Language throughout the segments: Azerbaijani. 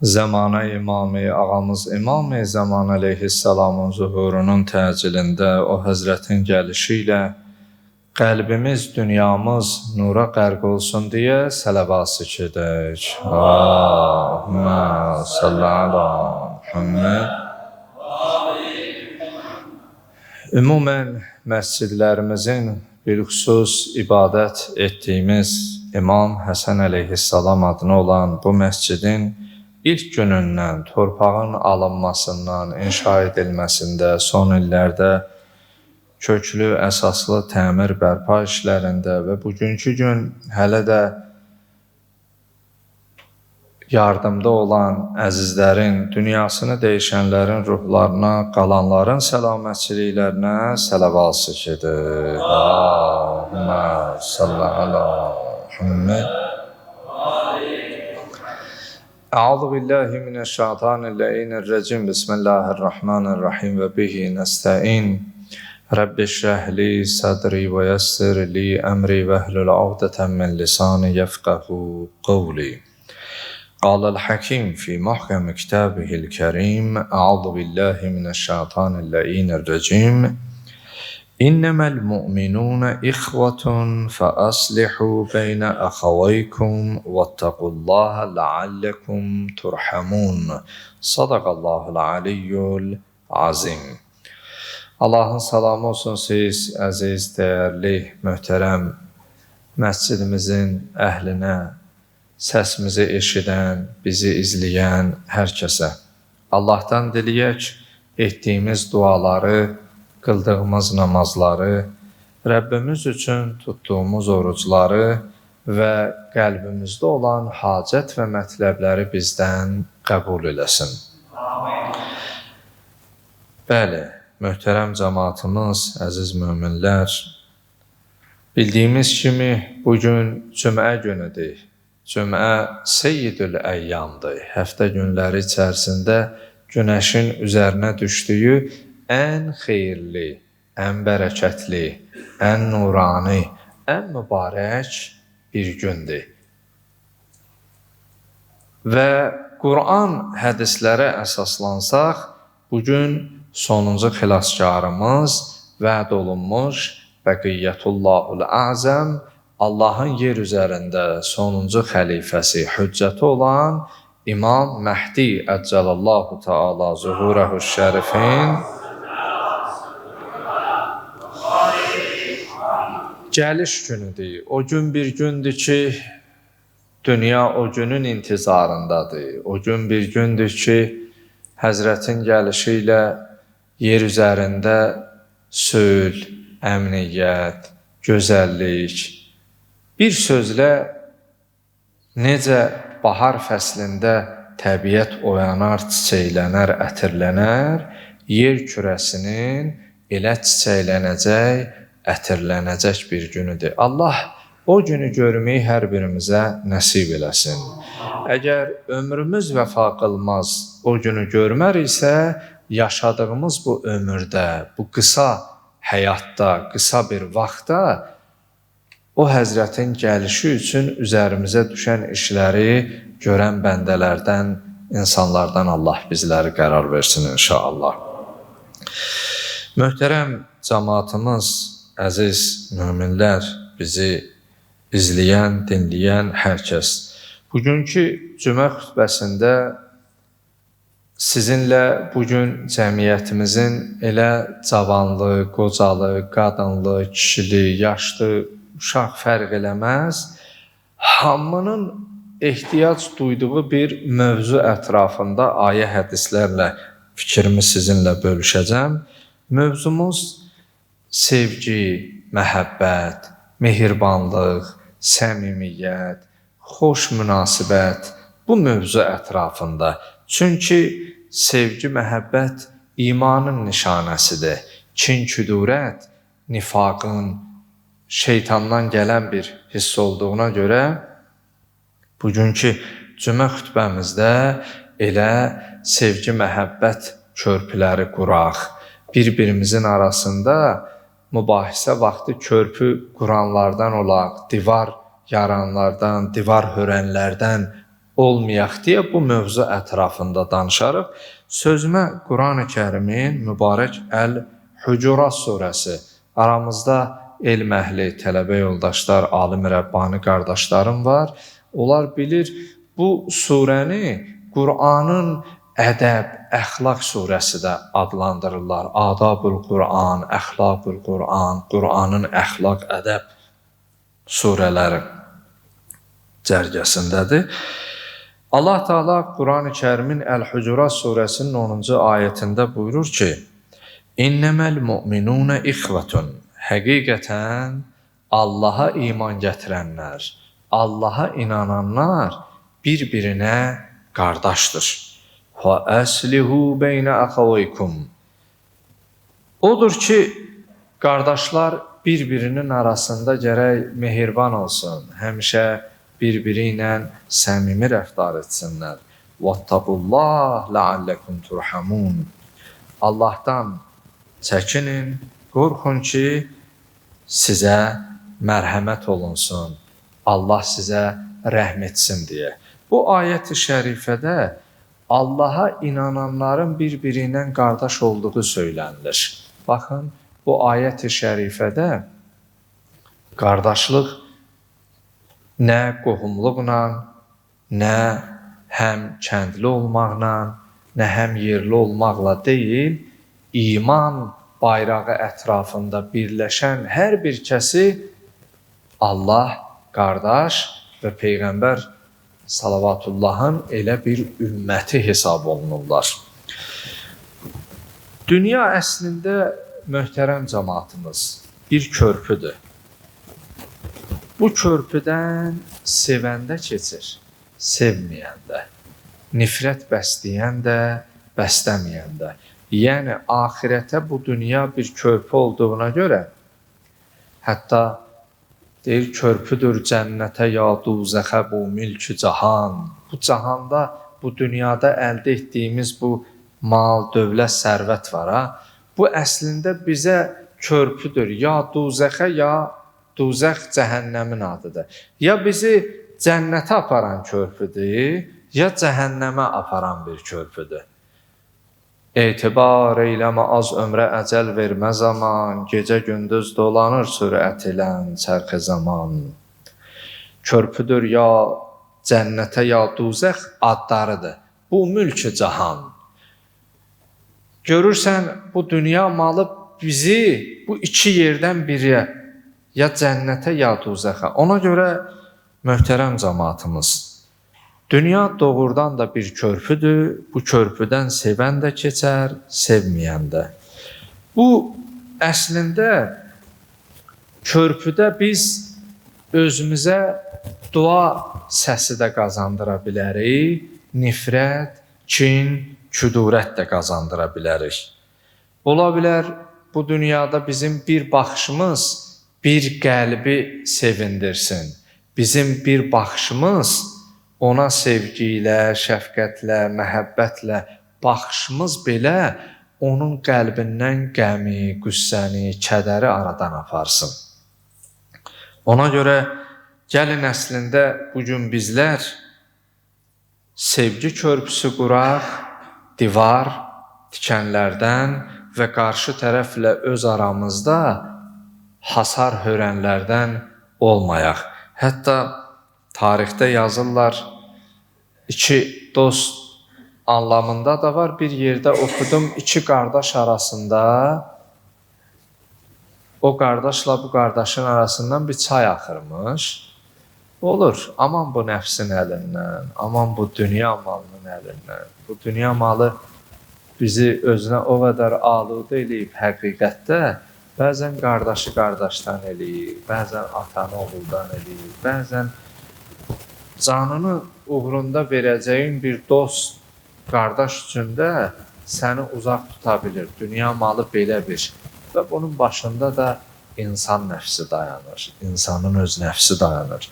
Zəmanə imamı, ağamız İmam-ı Zaman əleyhissalamın zuhurunun təcilində o həzrətin gəlişi ilə qəlbimiz, dünyamız nura qərq olsun deyə sələvat çəkək. Allahümmə salli alə Muhammed. Ümumən məscidlərimizin bilxüsus ibadət etdiyimiz İmam Həsən əleyhissalam adına olan bu məscidin İlk günündən, torpağın alınmasından, inşa edilməsində, son illərdə köklü, əsaslı təmir bərpa işlərində və bugünkü gün hələ də yardımda olan əzizlərin, dünyasını dəyişənlərin ruhlarına, qalanların səlamətçiliklərinə sələvat çəkilir. Allahümmə salli alə Muhammed. Əuzu billahi mineşşeytanirracim. Bismillahirrahmanirrahim və bihi nəstəin. Rabbi şrah li sadri və yassir li əmri və hlul uqdeten min lisani yefqahu qawli. Qala al-Hakim fi muhkam kitabihil kerim. Əuzu billahi mineşşeytanirracim. İnnemel mu'minun ihvetun feaslihu beyne ahavaykum vettakullaha leallekum turhamun. Sadaqallahul aliyyul azim. Allahın salamı olsun siz, əziz, dəyərli, möhtərəm məscidimizin əhlinə, səsimizi eşidən, bizi izləyən hər kəsə. Allahdan diləyək, etdiyimiz duaları, qıldığımız namazları, Rəbbimiz üçün tutduğumuz orucları və qəlbimizdə olan hacət və mətləbləri bizdən qəbul eləsin. Bəli, möhtərəm cəmaatımız, əziz möminlər, bildiyimiz kimi bugün cümə günüdür. Cümə seyyidül əyyamdır. Həftə günləri içərisində günəşin üzərinə düşdüyü ən xeyirli, ən bərəkətli, ən nurani, ən mübarək bir gündür. Və Quran hədislərə əsaslansaq, bugün sonuncu xilaskarımız vəd olunmuş Bəqiyyətullahul Azəm, Allahın yer üzərində sonuncu xəlifəsi, hüccəti olan İmam Məhdi Əccəlallahu Teala Zuhurəhu Şərifin gəliş günüdür. O gün bir gündür ki, dünya o günün intizarındadır. O gün bir gündür ki, Həzrətin gəlişi ilə yer üzərində sülh, əmniyyət, gözəllik, bir sözlə necə bahar fəslində təbiət oyanar, çiçəklənər, ətirlənər, yer kürəsinin elə çiçəklənəcək, ətirlənəcək bir günüdür. Allah o günü görməyi hər birimizə nəsib eləsin. Əgər ömrümüz vəfa qılmaz, o günü görməriksə, yaşadığımız bu ömürdə, bu qısa həyatda, qısa bir vaxtda o Həzrətin gəlişi üçün üzərimizə düşən işləri görən bəndələrdən, insanlardan Allah bizləri qərar versin inşallah. Möhtərəm cəmaatımız, əziz möminlər, bizi izləyən, dinləyən hər kəs. Bugünkü cümə xütbəsində sizinlə bugün cəmiyyətimizin elə cavanlı, qocalı, qadınlı, kişili, yaşlı, uşaq fərq eləməz, hamının ehtiyac duyduğu bir mövzu ətrafında ayə hədislərlə fikrimi sizinlə bölüşəcəm. Mövzumuz sevgi, məhəbbət, mehribanlıq, səmimiyyət, xoş münasibət, bu mövzu ətrafında. Çünki sevgi, məhəbbət imanın nişanəsidir. Kin-küdurət, nifaqın, şeytandan gələn bir hiss olduğuna görə bugünkü cümə xütbəmizdə elə sevgi, məhəbbət körpüləri quraq. Bir-birimizin arasında mübahisə vaxtı körpü quranlardan olaq, divar yaranlardan, divar hörənlərdən olmayaq deyə bu mövzu ətrafında danışarıq. Sözümə Qurani-Kərimin mübarək Əl-Hucurat surəsi. Aramızda elm əhli, tələbə yoldaşlar, alim Rəbbani qardaşlarım var. Onlar bilir, bu surəni Qur'anın ədəb, əxlaq surəsi də adlandırırlar. Adabul Qur'an, əxlaqul Qur'an, Qur'anın əxlaq, ədəb surələri cərgəsindədir. Allah Teala Qurani-Kərimin Əl-Hucurat surəsinin 10-cu ayətində buyurur ki, İnnəməl mu'minunə ixvətun. Həqiqətən Allaha iman gətirənlər, Allaha inananlar bir-birinə qardaşdır. فَأَسْلِهُ بَيْنَ أَخَوَيْكُمْ. Odur ki, qardaşlar bir-birinin arasında gərək mehriban olsun, həmişə bir-biri ilə səmimi rəftar etsinlər. وَاتَّقُوا لَعَلَّكُمْ تُرْحَمُونَ. Allahdan çəkinin, qorxun ki, sizə mərhəmət olunsun, Allah sizə rəhm etsin deyə. Bu ayət-i şərifədə Allaha inananların bir-biri ilə qardaş olduğu söylənilir. Baxın, bu ayət-i şərifədə qardaşlıq nə qohumluqla, nə həm kəndli olmaqla, nə həm yerli olmaqla deyil, iman bayrağı ətrafında birləşən hər bir kəsi Allah, qardaş və Peyğəmbər Salavatullahın elə bir ümməti hesab olunurlar. Dünya əslində möhtərəm cəmaatımız bir körpüdür. Bu körpüdən sevəndə keçir, sevməyəndə, nifrət bəsləyən də, bəsləməyən də. Yəni, axirətə bu dünya bir körpü olduğuna görə, hətta deyir, körpüdür cənnətə ya duzəxə bu mülkü cahan. Bu cahanda, bu dünyada əldə etdiyimiz bu mal, dövlət, sərvət var. Bu əslində bizə körpüdür. Ya duzəxə, ya duzəx cəhənnəmin adıdır. Ya bizi cənnətə aparan körpüdür, ya cəhənnəmə aparan bir körpüdür. Etibar eyləmə az ömrə əcəl vermə zaman, gecə gündüz dolanır sürət ilən çərxi zaman. Körpüdür ya cənnətə ya duzəx adlarıdır. Bu mülk-i cahan. Görürsən, bu dünya malı bizi bu iki yerdən biriyə, ya cənnətə ya duzəxə. Ona görə möhtərəm cəmaatımız, dünya doğrudan da bir körpüdür, bu körpüdən sevən də keçər, sevməyən də. Bu, əslində, körpüdə biz özümüzə dua səsi də qazandıra bilərik, nifrət, kin, küdurət də qazandıra bilərik. Ola bilər, bu dünyada bizim bir baxışımız bir qəlbi sevindirsin, bizim bir baxışımız ona sevgi ilə, şəfqətlə, məhəbbətlə baxışımız belə onun qəlbindən qəmi, qüssəni, kədəri aradan aparsın. Ona görə gəlin əslində bugün bizlər sevgi körpüsü quraq, divar, tikənlərdən və qarşı tərəflə öz aramızda hasar hörənlərdən olmayaq. Hətta tarixdə yazırlar, iki dost anlamında da var. Bir yerdə oxudum, iki qardaş arasında, o qardaşla bu qardaşın arasından bir çay axırmış. Olur, aman bu nəfsin əlindən, aman bu dünya malının əlindən. Bu dünya malı bizi özünə o qədər aludə eləyib həqiqətdə, bəzən qardaşı qardaşdan eləyir, bəzən atanı oğuldan eləyir, bəzən canını uğrunda verəcəyin bir dost, qardaş üçün də səni uzaq tuta bilir. Dünya malı belə bir. Və bunun başında da insan nəfsi dayanır, insanın öz nəfsi dayanır.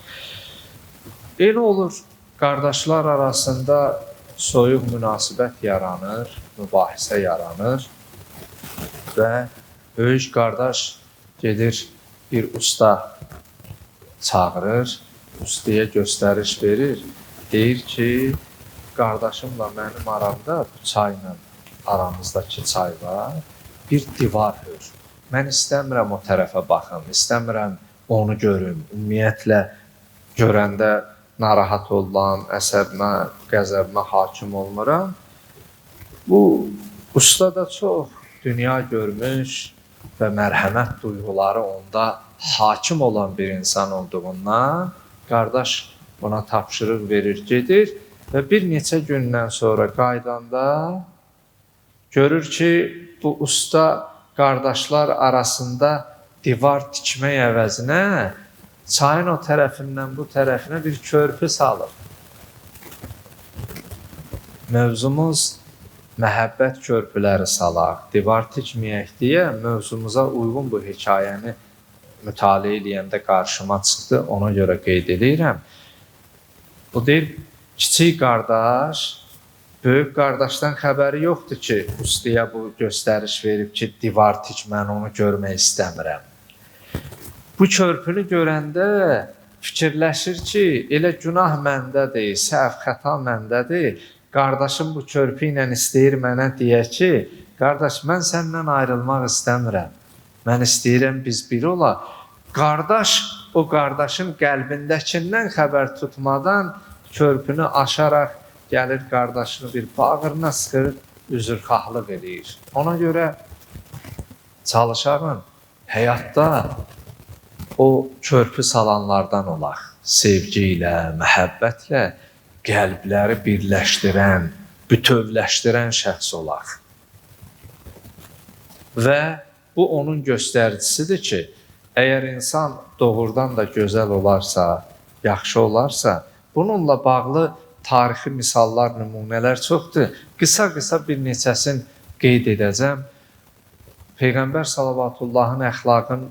Elə olur, qardaşlar arasında soyuq münasibət yaranır, mübahisə yaranır və böyük qardaş gedir bir usta çağırır, ustaya göstəriş verir. deyir ki, qardaşımla mənim aramda bu çayla aramızdakı çay var, bir divar hör. Mən istəmirəm o tərəfə baxım, istəmirəm onu görüm. Ümumiyyətlə, görəndə narahat oluram, əsəbimə, qəzəbimə hakim olmuram. Bu, usta da çox dünya görmüş və mərhəmət duyğuları onda hakim olan bir insan olduğundan, qardaş ona tapşırıq verir, gedir və bir neçə gündən sonra qaydanda görür ki, bu usta qardaşlar arasında divar tikmək əvəzinə çayın o tərəfindən bu tərəfinə bir körpü salır. Mövzumuz məhəbbət körpüləri salaq, divar tikməyək deyə mövzumuza uyğun bu hekayəni mütaliə eləyəndə qarşıma çıxdı, ona görə qeyd edirəm. Bu deyir, kiçik qardaş, böyük qardaşdan xəbəri yoxdur ki, ustaya bu göstəriş verib ki, divar tik, mən onu görmək istəmirəm. Bu körpünü görəndə fikirləşir ki, elə günah məndədir, səhv xəta məndədir. Qardaşım bu körpü ilə istəyir mənə deyə ki, qardaş, mən səndən ayrılmaq istəmirəm. Mən istəyirəm biz bir olaq. Qardaş o qardaşın qəlbindəkindən xəbər tutmadan körpünü aşaraq gəlir qardaşını bir bağrına sıxır, üzrxahlıq edir. Ona görə çalışarım həyatda o körpü salanlardan olaq. Sevgi ilə, məhəbbətlə qəlbləri birləşdirən, bütövləşdirən şəxs olaq. Və bu onun göstəricisidir ki, əgər insan doğrudan da gözəl olarsa, yaxşı olarsa, bununla bağlı tarixi misallar, nümunələr çoxdur. Qısa-qısa bir neçəsini qeyd edəcəm. Peyğəmbər sallavatullahın əxlaqın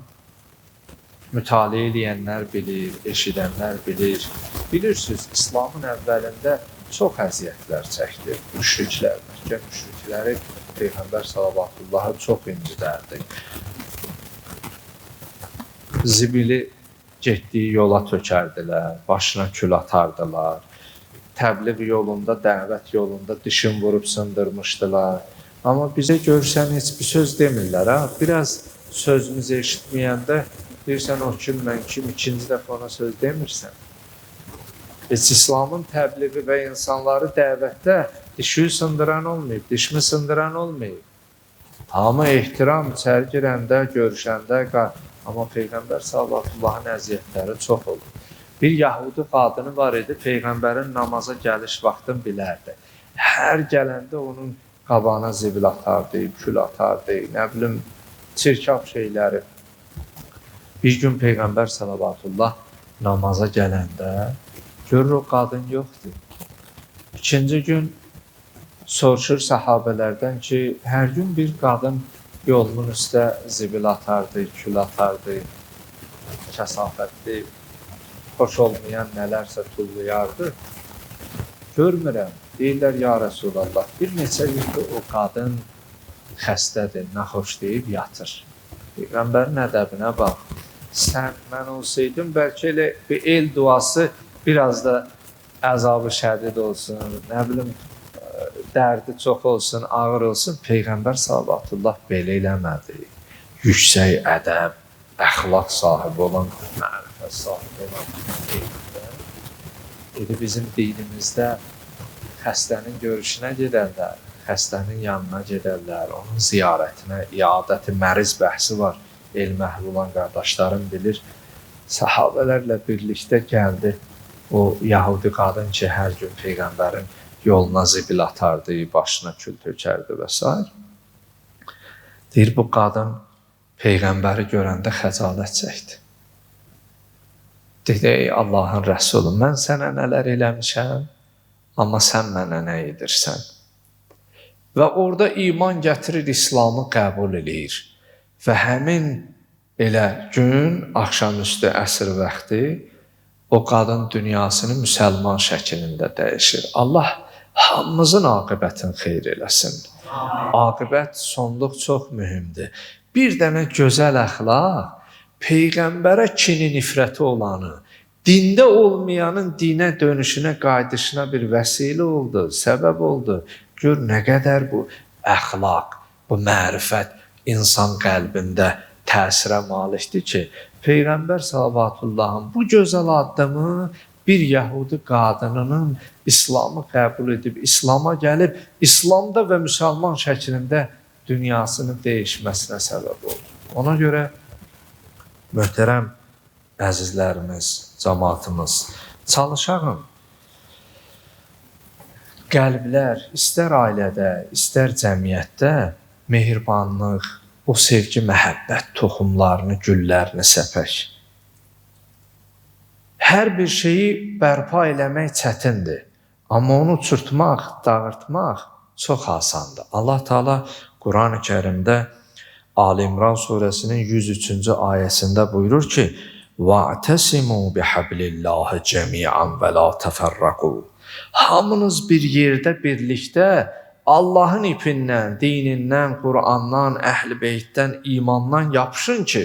mütaliə edənlər bilir, eşidənlər bilir. Bilirsiniz, İslamın əvvəlində çox əziyyətlər çəkdi. Müşriklər, Məkkə müşrikləri Peyğəmbər sallavatullahı çox incidərdi. Zibili getdiyi yola tökərdilər, başına kül atardılar. Təbliğ yolunda, dəvət yolunda dişin vurub sındırmışdılar. Amma bizə görsən heç bir söz demirlər. Biraz sözümüzü eşitməyəndə deyirsən, o kim, mən kim, ikinci dəfə ona söz demirsən. Heç İslamın təbliği və insanları dəvətdə dişi sındıran olmayıb, dişmi sındıran olmayıb. Amma ehtiram içəri girəndə, görüşəndə, amma Peyğəmbər sallallahu əziyyətləri çox olur. Bir Yahudi qadını var idi, Peyğəmbərin namaza gəliş vaxtını bilərdi. Hər gələndə onun qabağına zibil atardı, kül atardı, nə bilim, çirkab şeyləri. Bir gün Peyğəmbər sallallahu namaza gələndə görür o qadın yoxdur. İkinci gün soruşur səhabələrdən ki, hər gün bir qadın yolunun üstə zibil atardı, kül atardı, kəsafətli, xoş olmayan nələrsə tullayardı. Görmürəm, deyirlər, ya Rəsulallah, bir neçə gündür o qadın xəstədir, naxoş deyib yatır. Peyğəmbərin ədəbinə bax, sən, mən olsaydım, bəlkə elə bir el duası biraz da əzabı şədid olsun, nə bilim, dərdi çox olsun, ağır olsun. Peyğəmbər sallallahu belə eləmədi. Yüksək ədəb, əxlaq sahibi olan, mərifət sahibi olan. Dedi, bizim dinimizdə xəstənin görüşünə gedərlər, xəstənin yanına gedərlər, onun ziyarətinə, iadəti məriz bəhsi var. Elm əhli olan qardaşlarım bilir. Səhabələrlə birlikdə gəldi o Yahudi qadın ki, hər gün Peyğəmbərin yoluna zibil atardı, başına kül tökərdi və s. Deyir, bu qadın Peyğəmbəri görəndə xəcalət çəkdi. Dedi, ey Allahın Rəsulü, mən sənə nələr eləmişəm, amma sən mənə nə edirsən? Və orada iman gətirir, İslamı qəbul edir. Və həmin elə gün, axşamüstü əsr vaxtı, o qadın dünyasını müsəlman şəklində dəyişir. Allah hamımızın aqibətini xeyr eləsin. Aqibət, sonluq çox mühümdür. Bir dənə gözəl əxlaq, Peyğəmbərə kini nifrəti olanı, Dində olmayanın dinə dönüşünə, qayıdışına bir vəsilə oldu, səbəb oldu. Gör nə qədər bu əxlaq, bu mərifət insan qəlbində təsirə malikdir ki, Peyğəmbər sallallahu bu gözəl addımı bir yəhudi qadınının İslamı qəbul edib, İslama gəlib, İslamda və müsəlman şəklində dünyasının dəyişməsinə səbəb oldu. Ona görə möhtərəm əzizlərimiz, cəmaatımız, çalışağın qəlblər, istər ailədə, istər cəmiyyətdə mehribanlıq, o sevgi, məhəbbət toxumlarını, güllərini səpək. Hər bir şeyi bərpa eləmək çətindir, amma onu uçurtmaq, dağıtmaq çox asandır. Allah Teala Quran-ı Kərimdə Ali İmran surəsinin 103-cü ayəsində buyurur ki: وَاعْتَسِمُوا بِحَبْلِ اللّٰهِ جَمِيعًا وَلَا تَفَرَّقُوا Hamınız bir yerdə, birlikdə Allahın ipindən, dinindən, Qurandan, Əhl-i Beytdən, imandan yapışın ki,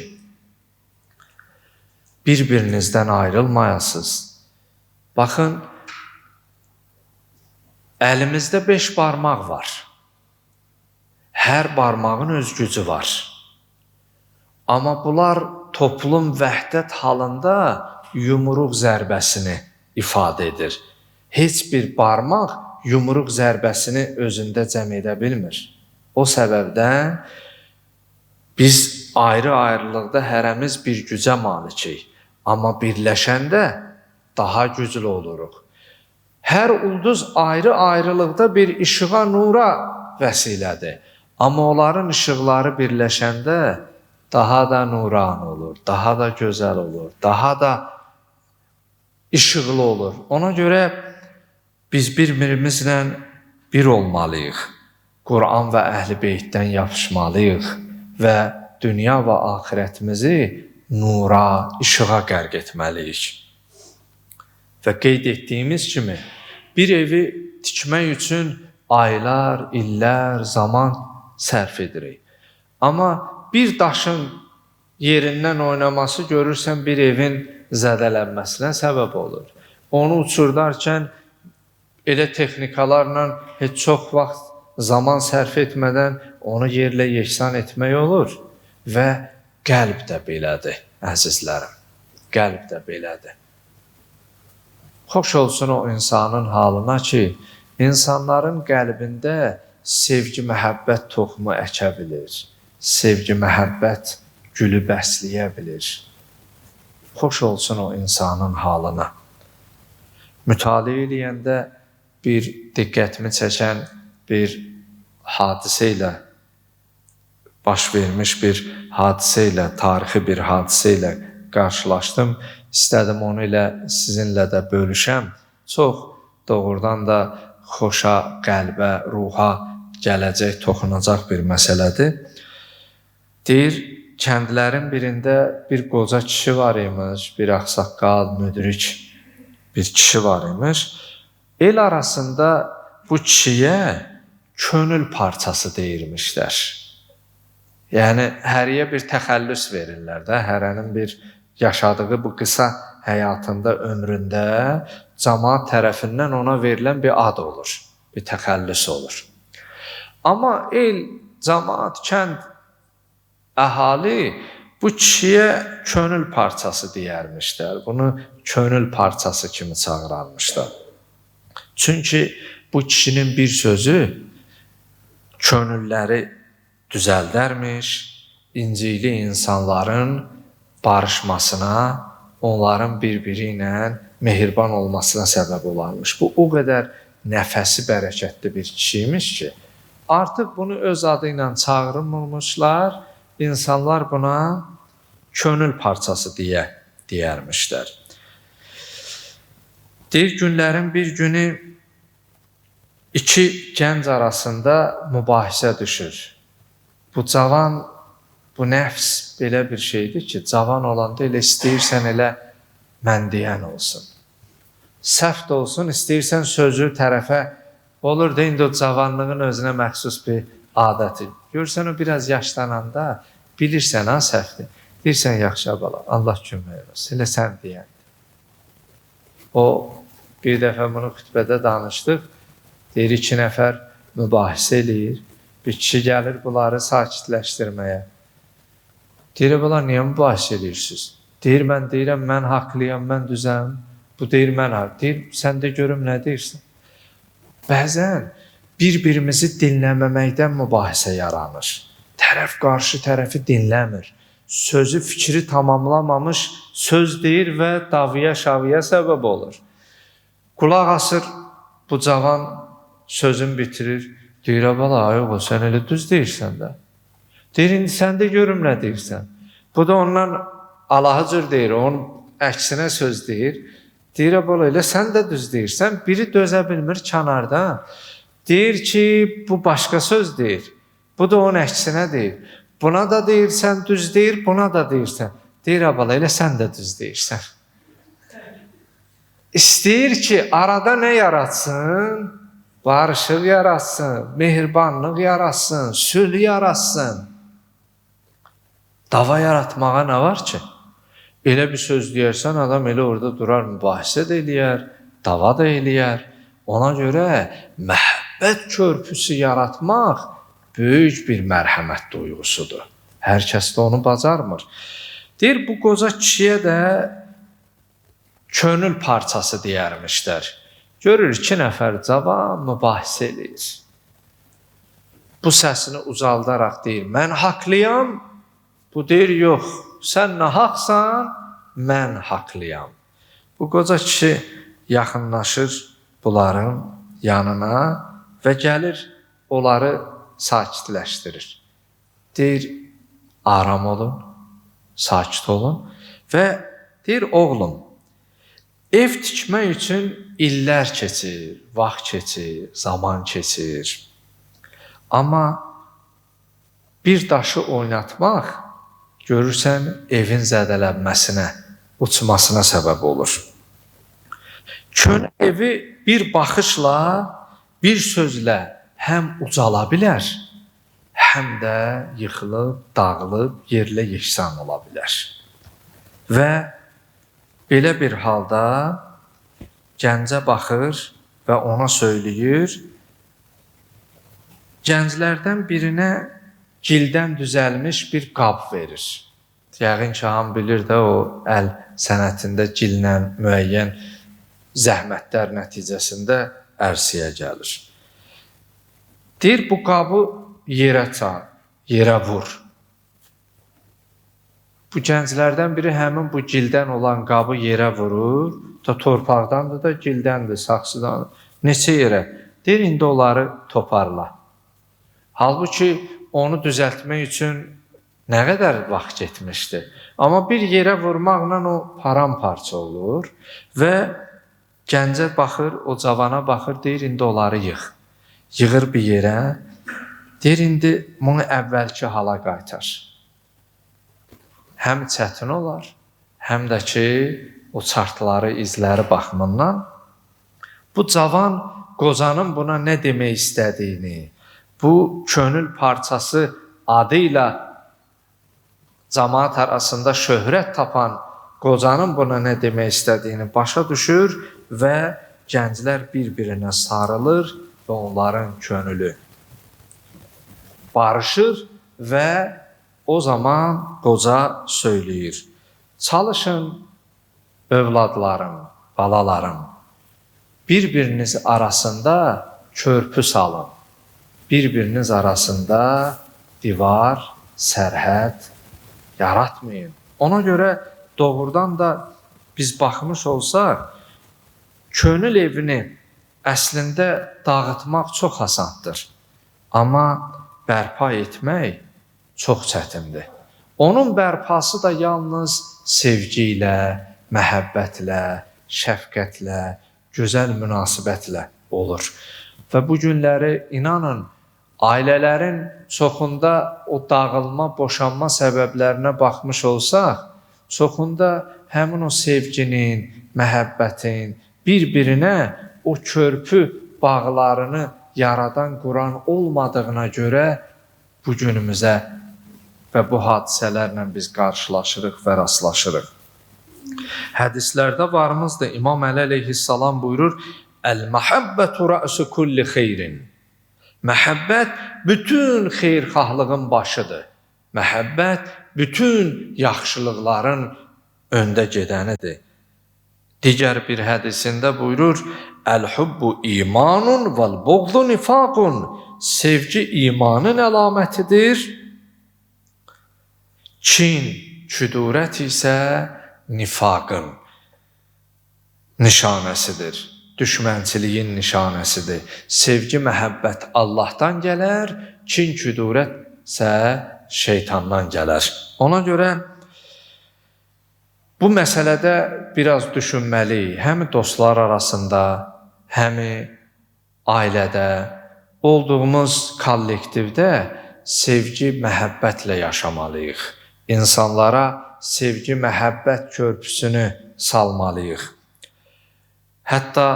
bir-birinizdən ayrılmayasınız. Baxın, əlimizdə 5 barmaq var. Hər barmağın öz gücü var. Amma bunlar toplum vəhdət halında yumruq zərbəsini ifadə edir. Heç bir barmaq yumruq zərbəsini özündə cəm edə bilmir. O səbəbdən biz ayrı-ayrılıqda hərəmiz bir gücə malikik. Amma birləşəndə daha güclü oluruq. Hər ulduz ayrı-ayrılıqda bir işığa, nura vəsilədir. Amma onların işıqları birləşəndə daha da nuran olur, daha da gözəl olur, daha da işıqlı olur. Ona görə biz bir-birimizlə bir olmalıyıq. Quran və Əhl-i Beytdən yapışmalıyıq və dünya və axirətimizi nura, işığa qərq etməliyik. Və qeyd etdiyimiz kimi, bir evi tikmək üçün aylar, illər, zaman sərf edirik. Amma bir daşın yerindən oynaması görürsən bir evin zədələnməsinə səbəb olur. Onu uçurdarkən elə texnikalarla heç çox vaxt zaman sərf etmədən onu yerlə yeksan etmək olur və qəlb də belədir, əzizlərim. Qəlb də belədir. Xoş olsun o insanın halına ki, insanların qəlbində sevgi, məhəbbət toxumu əkə bilir. Sevgi, məhəbbət gülü bəsləyə bilir. Xoş olsun o insanın halına. Mütaliə eləyəndə bir diqqətimi çəkən bir hadisə ilə, baş vermiş bir hadisə ilə, tarixi bir hadisə ilə qarşılaşdım. İstədim onu ilə sizinlə də bölüşəm. Çox doğrudan da xoşa, qəlbə, ruha gələcək, toxunacaq bir məsələdir. Deyir, kəndlərin birində bir qoca kişi var imiş, bir ağsaqqal, müdrik bir kişi var imiş. El arasında bu kişiyə könül parçası deyirmişlər. Yəni, həriyə bir təxəllüs verirlər də, hərənin bir yaşadığı bu qısa həyatında, ömründə cəmaat tərəfindən ona verilən bir ad olur, bir təxəllüs olur. Amma el, cəmaat, kənd, əhali bu kişiyə könül parçası deyərmişlər. Bunu könül parçası kimi çağırarmışlar. Çünki bu kişinin bir sözü könülləri düzəldərmiş, incikli insanların barışmasına, onların bir-biri ilə mehriban olmasına səbəb olarmış. Bu o qədər nəfəsi bərəkətli bir kişiymiş ki, artıq bunu öz adı ilə çağırılmışlar, insanlar buna könül parçası deyərmişlər. Deyir, günlərin bir günü iki gənc arasında mübahisə düşür. Bu cavan, bu nəfs belə bir şeydir ki, cavan olanda elə istəyirsən elə mən deyən olsun. Səhv də olsun, istəyirsən sözü tərəfə olur da, indi o cavanlığın özünə məxsus bir adəti. Görürsən o biraz yaşlananda bilirsən ha səhvdir. Deyirsən yaxşı bala, Allah kömək olsun, elə sən deyəndir. O, bir dəfə bunu xütbədə danışdıq. Deyir, 2 nəfər mübahisə eləyir. Bir kişi gəlir bunları sakitləşdirməyə. Deyir, bunlar niyə mübahisə edirsiniz? Deyir, mən deyirəm, mən haqlıyam, mən düzəm. Bu deyir, mən haqlıyam. Deyir, sən də görüm nə deyirsən? Bəzən bir-birimizi dinləməməkdən mübahisə yaranır. Tərəf qarşı tərəfi dinləmir. Sözü, fikri tamamlamamış söz deyir və davaya şavıya səbəb olur. Qulaq asır, bu cavan sözün bitirir. Deyir, bala, yox, sən elə düz deyirsən də. Deyir, indi sən də görüm nə deyirsən. Bu da ondan alahıcır deyir, onun əksinə söz deyir. Deyir, bala, elə sən də düz deyirsən. Biri dözə bilmir kənarda. Deyir ki, bu başqa söz deyir. Bu da onun əksinə deyir. Buna da deyirsən, düz deyir, buna da deyirsən. Deyir, bala, elə sən də düz deyirsən. İstəyir ki, arada nə yaratsın? Barışıq yaratsın, mehribanlıq yaratsın, sülh yaratsın. Dava yaratmağa nə var ki? Elə bir söz deyərsən, adam elə orada durar, mübahisə də eləyər, dava da eləyər. Ona görə məhəbbət körpüsü yaratmaq böyük bir mərhəmət duyğusudur. Hər kəs də onu bacarmır. Deyir, bu qoca kişiyə də könül parçası deyərmişlər. Görür, 2 nəfər cavan mübahisə eləyir. Bu səsini ucaldaraq deyir, mən haqlıyam. Bu deyir, yox, sən nahaqsan, mən haqlıyam. Bu qoca kişi yaxınlaşır bunların yanına və gəlir, onları sakitləşdirir. Deyir, aram olun, sakit olun və deyir, oğlum, ev tikmək üçün illər keçir, vaxt keçir, zaman keçir. Amma bir daşı oynatmaq, görürsən, evin zədələnməsinə, uçmasına səbəb olur. Kön evi bir baxışla, bir sözlə həm ucala bilər, həm də yıxılıb, dağılıb, yerlə yeksan ola bilər. Və belə bir halda gəncə baxır və ona söyləyir, gənclərdən birinə gildən düzəlmiş bir qab verir. Yəqin ki, hamı bilir də o əl sənətində gillə müəyyən zəhmətlər nəticəsində ərsəyə gəlir. Deyir, bu qabı yerə çal, yerə vur. Bu gənclərdən biri həmin bu gildən olan qabı yerə vurur. Da torpaqdandır da gildəndir, saxsıdan. Neçə yerə? Deyir, indi onları toparla. Halbuki onu düzəltmək üçün nə qədər vaxt getmişdi. Amma bir yerə vurmaqla o paramparça olur və gəncə baxır, o cavana baxır, deyir, indi onları yığ. Yığır bir yerə, deyir, indi bunu əvvəlki hala qaytar. Həm çətin olar, həm də ki, o çartları, izləri baxımından bu cavan qocanın buna nə demək istədiyini, bu könül parçası adı ilə cəmaət arasında şöhrət tapan qocanın buna nə demək istədiyini başa düşür və gənclər bir-birinə sarılır və onların könülü barışır və o zaman qoca söyləyir. Çalışın, övladlarım, balalarım, bir-biriniz arasında körpü salın. Bir-biriniz arasında divar, sərhəd yaratmayın. Ona görə doğrudan da biz baxmış olsaq, könül evini əslində dağıtmaq çox asandır. Amma bərpa etmək çox çətindir. Onun bərpası da yalnız sevgi ilə, məhəbbətlə, şəfqətlə, gözəl münasibətlə olur. Və bu günləri inanın, ailələrin çoxunda o dağılma, boşanma səbəblərinə baxmış olsaq, çoxunda həmin o sevginin, məhəbbətin, bir-birinə o körpü bağlarını yaradan, quran olmadığına görə bu günümüzə və bu hadisələrlə biz qarşılaşırıq və rastlaşırıq. Hədislərdə varımızdır. İmam Əli əleyhissalam buyurur: "Əl-məhəbbətu rə'su kulli xeyrin." Məhəbbət bütün xeyirxahlığın başıdır. Məhəbbət bütün yaxşılıqların öndə gedənidir. Digər bir hədisində buyurur: "Əl-hubbu imanun vəl-buğdu nifaqun." Sevgi imanın əlamətidir. Kin, küdurət isə nifaqın nişanəsidir. Düşmənçiliyin nişanəsidir. Sevgi, məhəbbət Allahdan gələr, kin, küdurət isə şeytandan gələr. Ona görə bu məsələdə biraz düşünməliyik. Həm dostlar arasında, həm ailədə, olduğumuz kollektivdə sevgi, məhəbbətlə yaşamalıyıq. İnsanlara sevgi, məhəbbət körpüsünü salmalıyıq. Hətta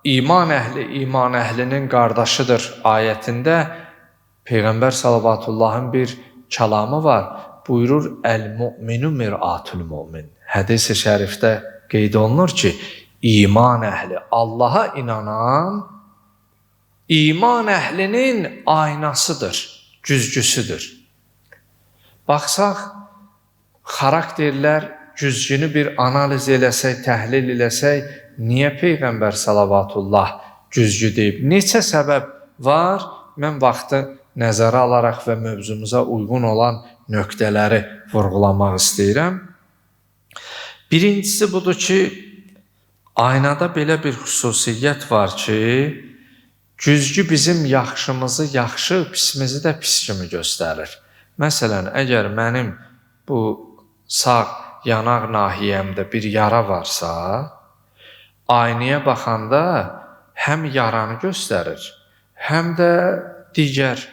iman əhlinin qardaşıdır ayətində Peyğəmbər sallallahu bir kəlamı var. Buyurur: "Əl-mu'minu mir'atul mu'min." Hədis-i şərifdə qeyd olunur ki, iman əhli, Allaha inanan, iman əhlinin aynasıdır, güzgüsüdür. Baxsaq, xarakterlər güzgünü bir analiz eləsək, təhlil eləsək, niyə Peyğəmbər salavatullah güzgü deyib? Neçə səbəb var? Mən vaxtı nəzərə alaraq və mövzumuza uyğun olan nöqtələri vurğulamaq istəyirəm. Birincisi budur ki, aynada belə bir xüsusiyyət var ki, güzgü bizim yaxşımızı yaxşı, pisimizi də pis kimi göstərir. Məsələn, əgər mənim bu sağ yanaq nahiyəmdə bir yara varsa, aynaya baxanda həm yaranı göstərir, həm də digər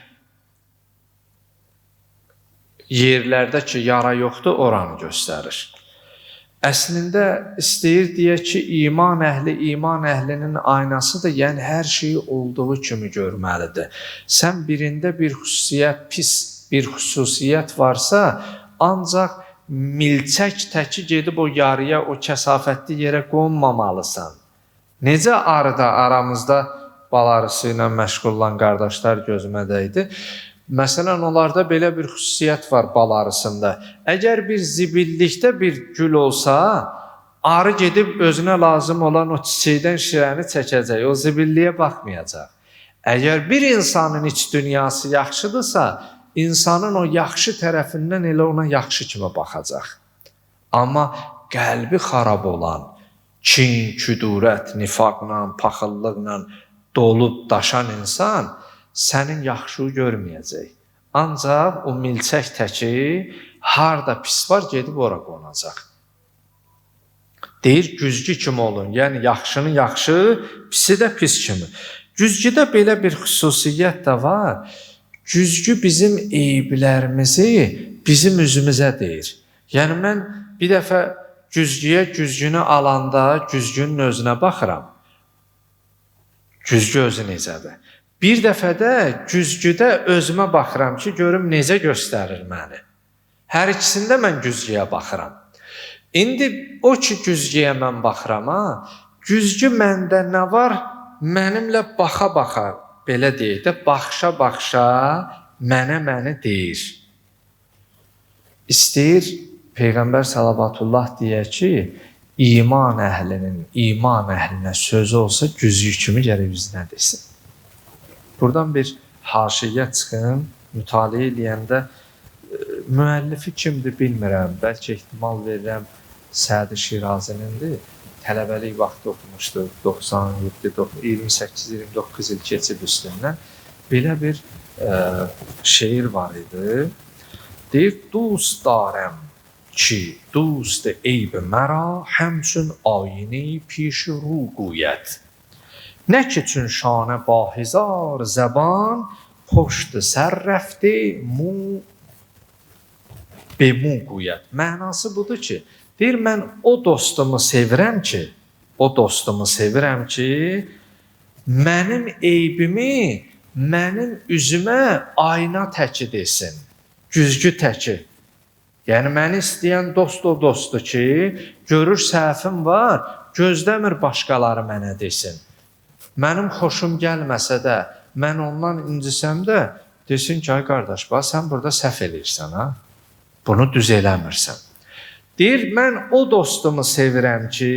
yerlərdə ki, yara yoxdur, oranı göstərir. Əslində istəyir deyək ki, iman əhlinin aynasıdır, yəni hər şeyi olduğu kimi görməlidir. Sən birində bir xüsusiyyət, pis bir xüsusiyyət varsa, ancaq milçək təki gedib o yarıya, o kəsafətli yerə qonmamalısan. Necə arıda aramızda balarısı ilə məşğul olan qardaşlar gözümə dəydi. Məsələn, onlarda belə bir xüsusiyyət var balarısında. Əgər bir zibillikdə bir gül olsa, arı gedib özünə lazım olan o çiçəkdən şirəni çəkəcək, o zibilliyə baxmayacaq. Əgər bir insanın iç dünyası yaxşıdırsa, insanın o yaxşı tərəfindən elə ona yaxşı kimi baxacaq. Amma qəlbi xarab olan, kin, küdurət, nifaqla, paxıllıqla dolub daşan insan sənin yaxşını görməyəcək. Ancaq o milçək təki harda pis var, gedib ora qonacaq. Deyir, güzgü kimi olun, yəni yaxşının yaxşı, pisi də pis kimi. Güzgüdə belə bir xüsusiyyət də var. Güzgü bizim eyblərimizi bizim üzümüzə deyir. Yəni mən bir dəfə güzgünü alanda güzgünün özünə baxıram. Güzgü özü necədir? Bir dəfə də güzgüdə özümə baxıram ki, görüm necə göstərir məni. Hər ikisində mən güzgüyə baxıram. İndi o ki, güzgüyə mən baxıram, güzgü məndə nə var? Mənimlə baxa-baxa, belə deyək də, baxışa-baxışa məni deyir. İstəyir Peyğəmbər salavatullah deyək ki, iman əhlinə sözü olsa güzgü kimi gəlib üzünə desin. Buradan bir haşiyə çıxın, mütaliə eləyəndə müəllifi kimdir bilmirəm, bəlkə ehtimal verirəm Sədi Şirazinindir. Tələbəlik vaxtı oxumuşdu, 28-29 il keçib üstündən. Belə bir şeir var idi. Deyir, dost darəm ki, dost eyb mərə, həmçün ayini piş ru qoyət. Nə ki çün şanə bahizar zəban, xoşdu sər rəfti be mu qoyət. Mənası budur ki, deyir, mən o dostumu sevirəm ki, mənim eybimi mənim üzümə ayna təki desin, güzgü təki. Yəni məni istəyən dost o dostdur ki, görür səhvim var, gözləmir başqaları mənə desin. Mənim xoşum gəlməsə də, mən ondan incisəm də, desin ki, ay qardaş, bax sən burada səhv eləyirsən, ha? Bunu düz eləmirsən. Deyir, mən o dostumu sevirəm ki,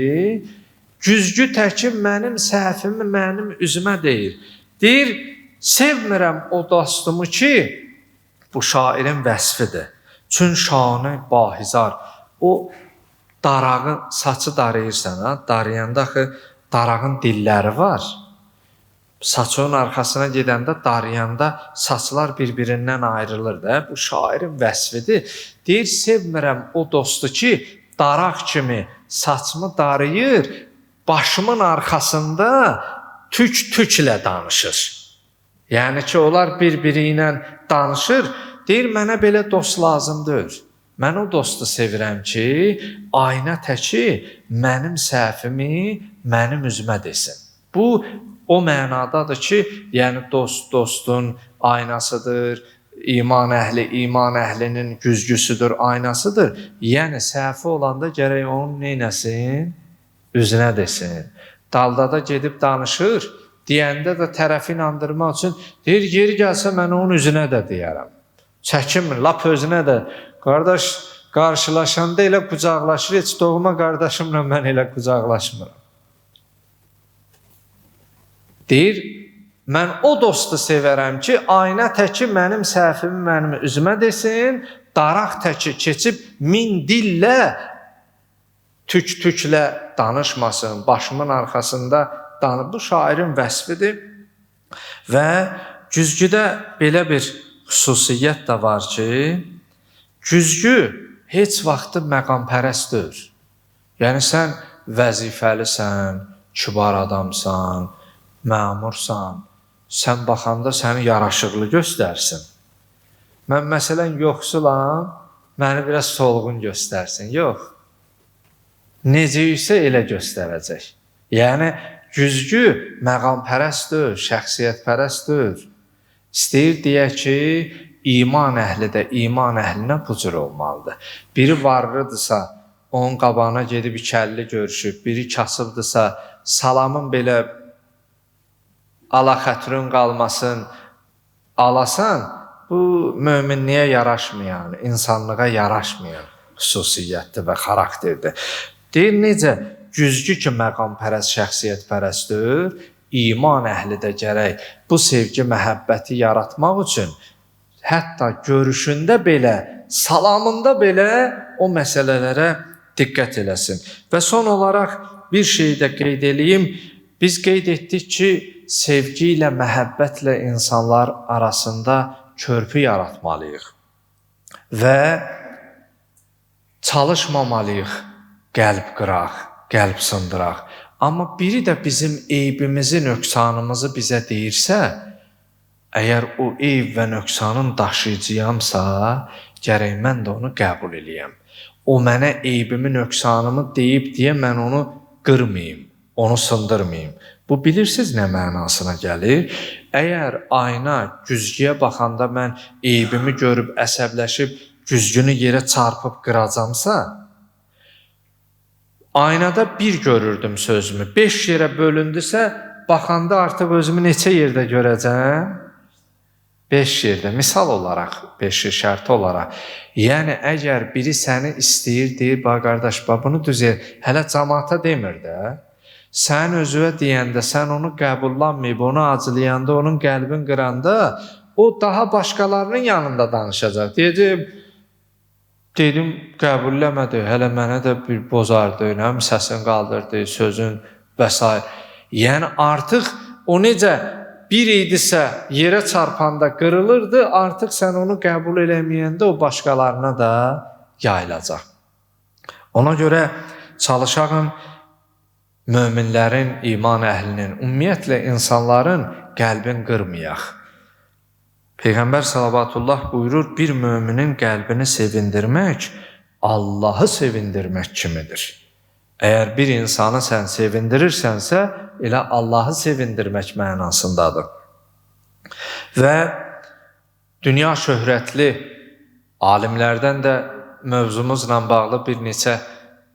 güzgü təki mənim səhvimi mənim üzümə deyir. Deyir, sevmirəm o dostumu ki, bu şairin vəsfidir. Çün şanı bahizar. O darağı, saçı darayırsan, ha? Darayanda axı darağın dilləri var. Saçının arxasına gedəndə, darayanda saçlar bir-birindən ayrılır da. Bu şairin vəsfidir. Deyir, sevmirəm o dostu ki, daraq kimi saçımı darayır, başımın arxasında tük-tüklə danışır. Yəni ki, onlar bir-biri ilə danışır. Deyir, mənə belə dost lazımdır. Mən o dostu sevirəm ki, aynə təki mənim səhvimi mənim üzümə desin. Bu, o mənadadır ki, yəni dost dostun aynasıdır, iman əhli iman əhlinin güzgüsüdür, aynasıdır. Yəni səhvi olanda gərək onun neynəsin? Üzünə desin. Dalda da gedib danışır, deyəndə də tərəfi inandırmaq üçün deyir, yeri gəlsə mən onun üzünə də deyərəm. Çəkinmir, lap özünə də. Qardaş, qarşılaşanda elə qucaqlaşır, heç doğma qardaşımla mən elə qucaqlaşmıram. Deyir, mən o dostu sevərəm ki, aynə təki mənim səhvimi mənim üzümə desin, daraq təki keçib min dillə, tük-tüklə danışmasın, başımın arxasında danışmasın. Bu şairin vəsfidir və güzgüdə belə bir xüsusiyyət də var ki, güzgü heç vaxtı məqampərəstdir. Yəni sən vəzifəlisən, kibar adamsan, məmursan, sən baxanda səni yaraşıqlı göstərsin. Mən məsələn yoxsulam, məni biraz solğun göstərsin. Yox. Necə isə elə göstərəcək. Yəni güzgü məqampərəstdir, şəxsiyyətpərəstdir. İstəyir deyək ki, iman əhli də iman əhlinə bu cür olmalıdır. Biri varlıdırsa, onun qabağına gedib ikəlli görüşüb, biri kasıbdırsa, salamın belə ala-xətrün qalmasın, alasan, bu möminliyə yaraşmayan, insanlığa yaraşmayan xüsusiyyətdir və xarakterdir. Deyir, necə güzgü ki, məqampərəst, şəxsiyyətpərəstdir, iman əhli də gərək bu sevgi, məhəbbəti yaratmaq üçün hətta görüşündə belə, salamında belə o məsələlərə diqqət eləsin. Və son olaraq bir şey də qeyd edeyim. Biz qeyd etdik ki, sevgi ilə, məhəbbətlə insanlar arasında körpü yaratmalıyıq və çalışmamalıyıq qəlb qıraq, qəlb sındıraq. Amma biri də bizim eybimizi, nöqsanımızı bizə deyirsə, əgər o eyb və nöqsanın daşıyıcıyamsa, gərək mən də onu qəbul eləyəm. O mənə eybimi, nöqsanımı deyib deyə mən onu qırmayım, onu sındırmayım. Bu bilirsiniz nə mənasına gəlir? Əgər ayna güzgüyə baxanda mən eybimi görüb əsəbləşib güzgünü yerə çarpıb qıracamsa, aynada bir görürdüm sözümü, 5 yerə bölündüsə, baxanda artıq özümü neçə yerdə görəcəm? 5 yerdə, misal olaraq, 5 şərti olaraq. Yəni, əgər biri səni istəyir, deyir, bax qardaş, bunu düz hələ cəmaata demir də, sən özüvə deyəndə, sən onu qəbullanmayıb, onu acılayanda, onun qəlbin qıranda, o daha başqalarının yanında danışacaq. Dedim, qəbulləmədi, hələ mənə də bir bozardı, nəm səsin qaldırdı, sözün və s. Yəni, artıq o necə bir idisə yerə çarpanda qırılırdı, artıq sən onu qəbul eləməyəndə o başqalarına da yayılacaq. Ona görə çalışağın möminlərin, iman əhlinin, ümumiyyətlə insanların qəlbin qırmayaq. Peyğəmbər salavatullah buyurur, bir möminin qəlbini sevindirmək, Allahı sevindirmək kimidir. Əgər bir insanı sən sevindirirsənsə, elə Allahı sevindirmək mənasındadır. Və dünya şöhrətli alimlərdən də mövzumuzla bağlı bir neçə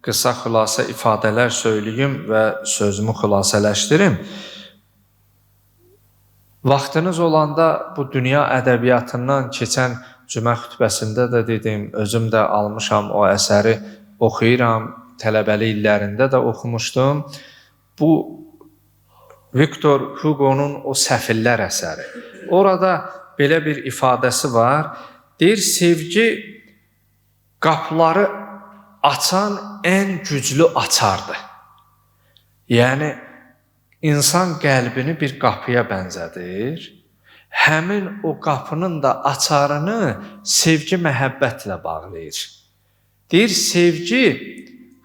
qısa xülasə ifadələr söyləyim və sözümü xülasələşdirim. Vaxtınız olanda bu dünya ədəbiyyatından keçən cümə xütbəsində də dedim, özüm də almışam o əsəri, oxuyuram, tələbəli illərində də oxumuşdum. Bu Victor Hugo'nun o Səfillər əsəri. Orada belə bir ifadəsi var. Deyir, sevgi qapıları açan ən güclü açardır. Yəni, İnsan qəlbini bir qapıya bənzədir. Həmin o qapının da açarını sevgi, məhəbbətlə bağlayır. Deyir, sevgi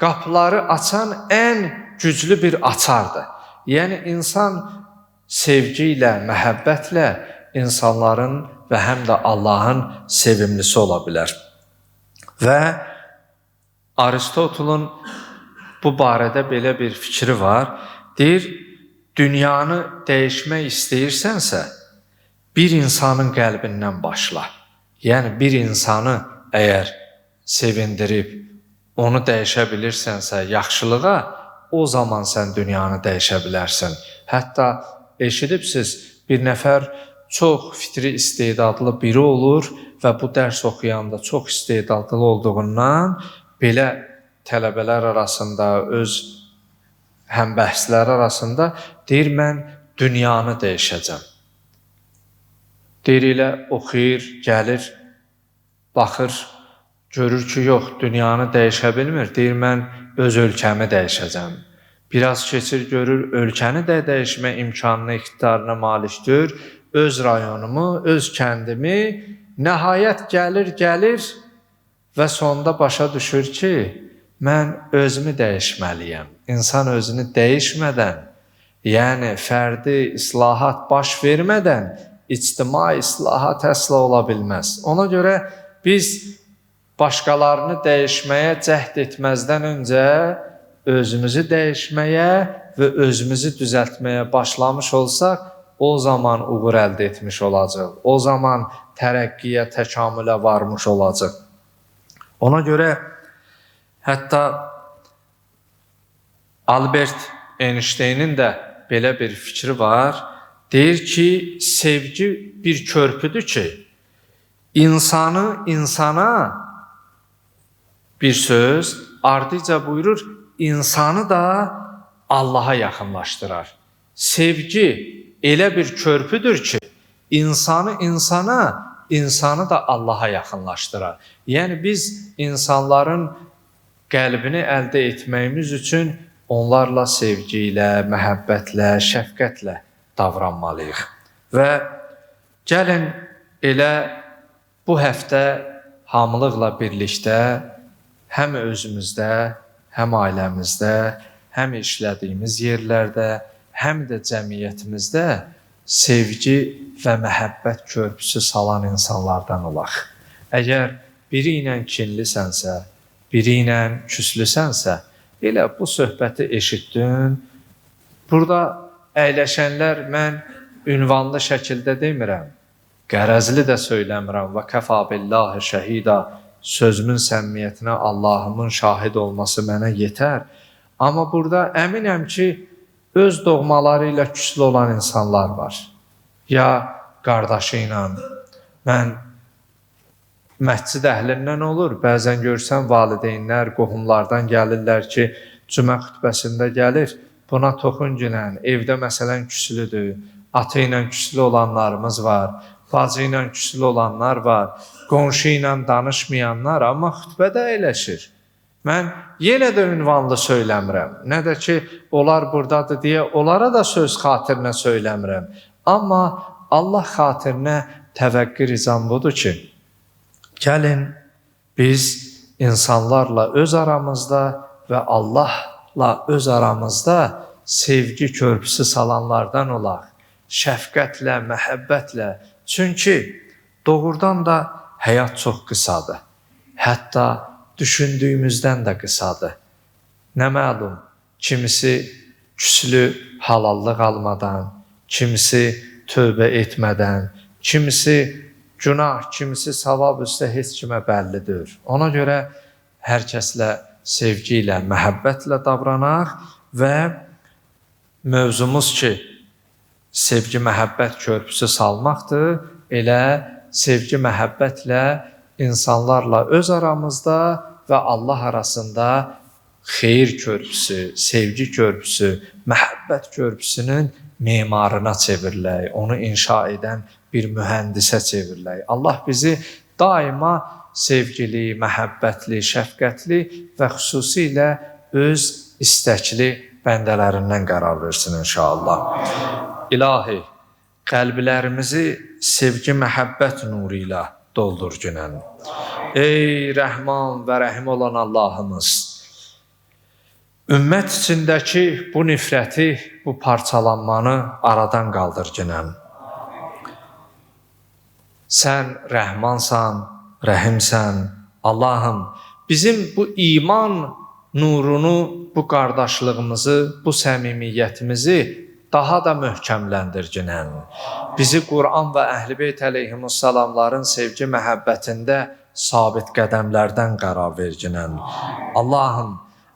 qapıları açan ən güclü bir açardır. Yəni, insan sevgi ilə, məhəbbətlə insanların və həm də Allahın sevimlisi ola bilər. Və Aristotelun bu barədə belə bir fikri var. Deyir, dünyanı dəyişmək istəyirsənsə, bir insanın qəlbindən başla. Yəni, bir insanı əgər sevindirib, onu dəyişə bilirsənsə yaxşılığa, o zaman sən dünyanı dəyişə bilərsən. Hətta eşidibsiz, bir nəfər çox fitri istedadlı biri olur və bu dərs oxuyanda çox istedadlı olduğundan belə tələbələr arasında, öz həmbəhslər arasında deyir, mən dünyanı dəyişəcəm. Deyir, elə oxuyur, gəlir, baxır, görür ki, yox, dünyanı dəyişə bilmir. Deyir, mən öz ölkəmi dəyişəcəm. Biraz keçir, görür, ölkəni də dəyişmə imkanına, ixtidarına malikdir. Öz rayonumu, öz kəndimi, nəhayət gəlir və sonda başa düşür ki, mən özümü dəyişməliyəm. İnsan özünü dəyişmədən, yəni fərdi islahat baş vermədən ictimai islahat əsla ola bilməz. Ona görə biz başqalarını dəyişməyə cəhd etməzdən öncə özümüzü dəyişməyə və özümüzü düzəltməyə başlamış olsaq, o zaman uğur əldə etmiş olacaq. O zaman tərəqqiyə, təkamülə varmış olacaq. Ona görə hətta Albert Einstein'in də belə bir fikri var. Deyir ki, sevgi bir körpüdür ki, insanı insana bir söz, ardıca buyurur, insanı da Allaha yaxınlaşdırar. Sevgi elə bir körpüdür ki, insanı insana, insanı da Allaha yaxınlaşdırar. Yəni, biz insanların qəlbini əldə etməyimiz üçün onlarla sevgi ilə, məhəbbətlə, şəfqətlə davranmalıyıq. Və gəlin elə bu həftə hamılıqla birlikdə həm özümüzdə, həm ailəmizdə, həm işlədiyimiz yerlərdə, həm də cəmiyyətimizdə sevgi və məhəbbət körpüsü salan insanlardan olaq. Əgər biri ilə kinlisənsə, biri ilə küslüsənsə, elə bu söhbəti eşitdin. Burada əyləşənlər mən ünvanlı şəkildə demirəm, qərəzli də söyləmirəm. Və kəfə billahi şəhida, sözümün səmimiyyətinə Allahımın şahid olması mənə yetər. Amma burada əminəm ki, öz doğmaları ilə küslü olan insanlar var. Ya qardaşı ilə, mən məscid əhlindən olur, bəzən görsən valideynlər, qohumlardan gəlirlər ki, cümə xütbəsində gəlir, buna toxun günən, evdə məsələn küslüdür, atı ilə küslü olanlarımız var, bacı ilə küslü olanlar var, qonşu ilə danışmayanlar, amma xütbədə əyləşir. Mən yenə də ünvanlı söyləmirəm, nə də ki, onlar buradadır deyə, onlara da söz xatirinə söyləmirəm. Amma Allah xatirinə təvəqqi ricam budur ki, gəlin biz insanlarla öz aramızda və Allahla öz aramızda sevgi körpüsü salanlardan olaq, şəfqətlə, məhəbbətlə. Çünki doğrudan da həyat çox qısadır. Hətta düşündüyümüzdən də qısadır. Nə məlum, kimisi küslü halallıq almadan, kimisi tövbə etmədən, kimisi günah, kimisi savab üstə heç kimə bəllidir. Ona görə hər kəslə sevgi ilə, məhəbbətlə davranaq və mövzumuz ki, sevgi, məhəbbət körpüsü salmaqdır. Elə sevgi, məhəbbətlə insanlarla öz aramızda və Allah arasında xeyir körpüsü, sevgi körpüsü, məhəbbət körpüsünün memarına çevrilək, onu inşa edən bir mühəndisə çevrilək. Allah bizi daima sevgili, məhəbbətli, şəfqətli və xüsusilə öz istəkli bəndələrindən qərar versin inşallah. İlahi, qəlblərimizi sevgi, məhəbbət nuru ilə doldur günən. Ey Rəhman və Rəhim olan Allahımız, ümmət içindəki bu nifrəti, bu parçalanmanı aradan qaldır günən. Sən Rəhmansan, Rəhimsən, Allahım, bizim bu iman nurunu, bu qardaşlığımızı, bu səmimiyyətimizi daha da möhkəmləndir günən. Bizi Quran və Əhl-i Beyt əleyhimussalamların sevgi məhəbbətində sabit qədəmlərdən qərar ver günən. Allahım,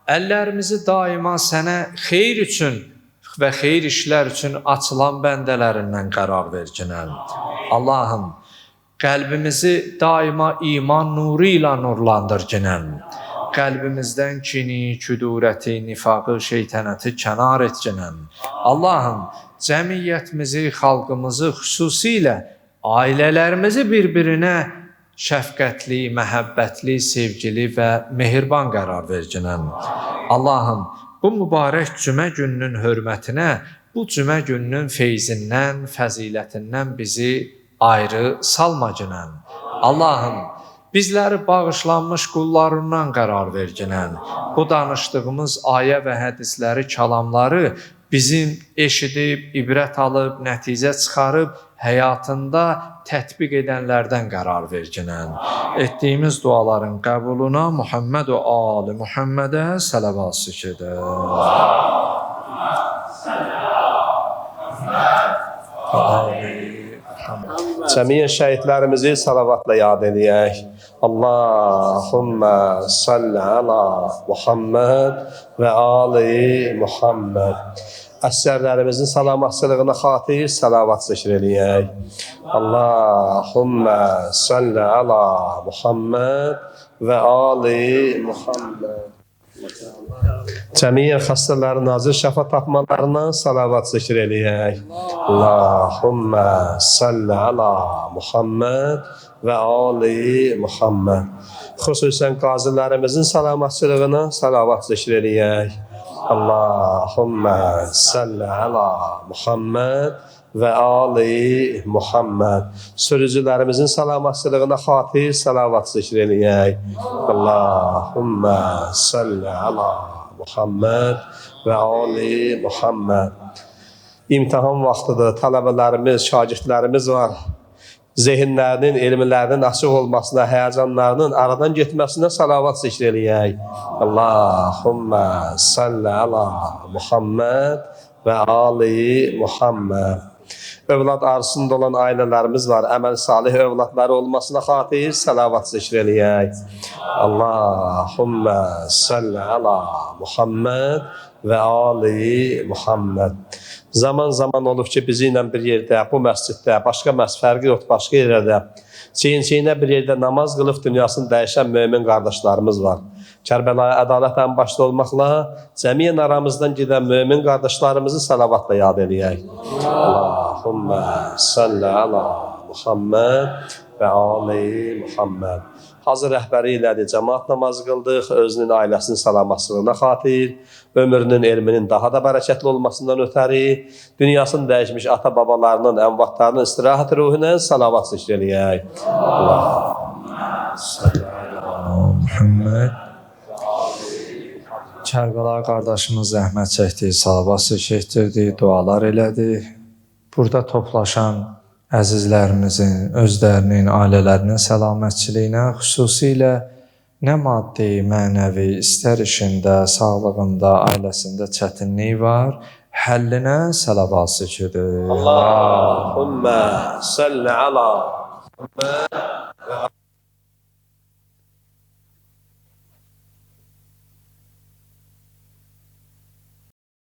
əllərimizi daima sənə xeyir üçün və xeyir işlər üçün açılan bəndələrindən qərar ver günən. Allahım, qəlbimizi daima iman nuru ilə nurlandır günən. Qəlbimizdən kini, küdurəti, nifaqı, şeytənəti kənar et günən. Allahım, cəmiyyətimizi, xalqımızı, xüsusilə ailələrimizi bir-birinə şəfqətli, məhəbbətli, sevgili və mehriban qərar ver günən. Allahım, bu mübarək cümə gününün hörmətinə, bu cümə gününün feyzindən, fəzilətindən bizi ayrı salma günən. Allahım, bizləri bağışlanmış qullarından qərar ver günən. Bu danışdığımız ayə və hədisləri, kəlamları bizim eşidib, ibrət alıb, nəticə çıxarıb, həyatında tətbiq edənlərdən qərar ver günən. Etdiyimiz duaların qəbuluna Muhammed və Ali Muhammedə sələvat şükür. Cəmiyyən şəhidlərimizi salavatla yad edək. Allahümmə salli ala Muhammed və ali Muhammed. Əsgərlərimizin salamatçılığına xatir salavat zikr eləyək. Allahümmə salli ala Muhammed və ali Muhammed. Cəmiyyən xəstələrin acil şəfa tapmalarına salavat zikr eləyək. Allahümmə salli ala Muhammed və ali Muhammed. Xüsusən qazilərimizin salamatçılığına salavat zikr eləyək. Allahümmə salli ala Muhammed və ali Muhammed. Sürücülərimizin salamatçılığına xatir salavat zikr eləyək. Allahümmə salli ala Muhammed və ali Muhammed. İmtahan vaxtıdır, tələbələrimiz, şagirdlərimiz var. Zehinlərinin, elmlərinin açıq olmasına, həyəcanlarının aradan getməsinə salavat zikr eləyək. Allahümmə salli ala Muhammed və ali Muhammed. Övlad arzusunda olan ailələrimiz var. Əməl salih övladları olmasına xatir salavat zikr eləyək. Allahümmə salli ala Muhammed və ali Muhammed. Zaman olub ki, bizi ilə bir yerdə, bu məsciddə, başqa fərqi yoxdur, başqa yerlərdə, çiyin-çiyinə bir yerdə namaz qılıb dünyasını dəyişən mömin qardaşlarımız var. Kərbəlaya ədalətən başda olmaqla, cəmiyyən aramızdan gedən mömin qardaşlarımızı salavatla yad eləyək. Allahümmə salli ala Muhammed və ali Muhammed. Hazır rəhbəri ilədir, cəmaat namazı qıldıq, özünün ailəsinin salamatçılığına xatir, ömrünün, elminin daha da bərəkətli olmasından ötəri, dünyasını dəyişmiş ata-babalarının, əmvatlarının istirahət ruhunə salavat zikr eləyək. Allahümmə salli ala Muhammed. Kərbəla qardaşımız zəhmət çəkdi, salavat zikr etdirdi, dualar elədi. Burada toplaşan əzizlərimizin, özlərinin, ailələrinin səlamətçiliyinə, xüsusilə nə maddi, mənəvi, istər işində, sağlığında, ailəsində çətinlik var, həllinə salavat zikr edir. Allahümmə salli ala Muhammed ve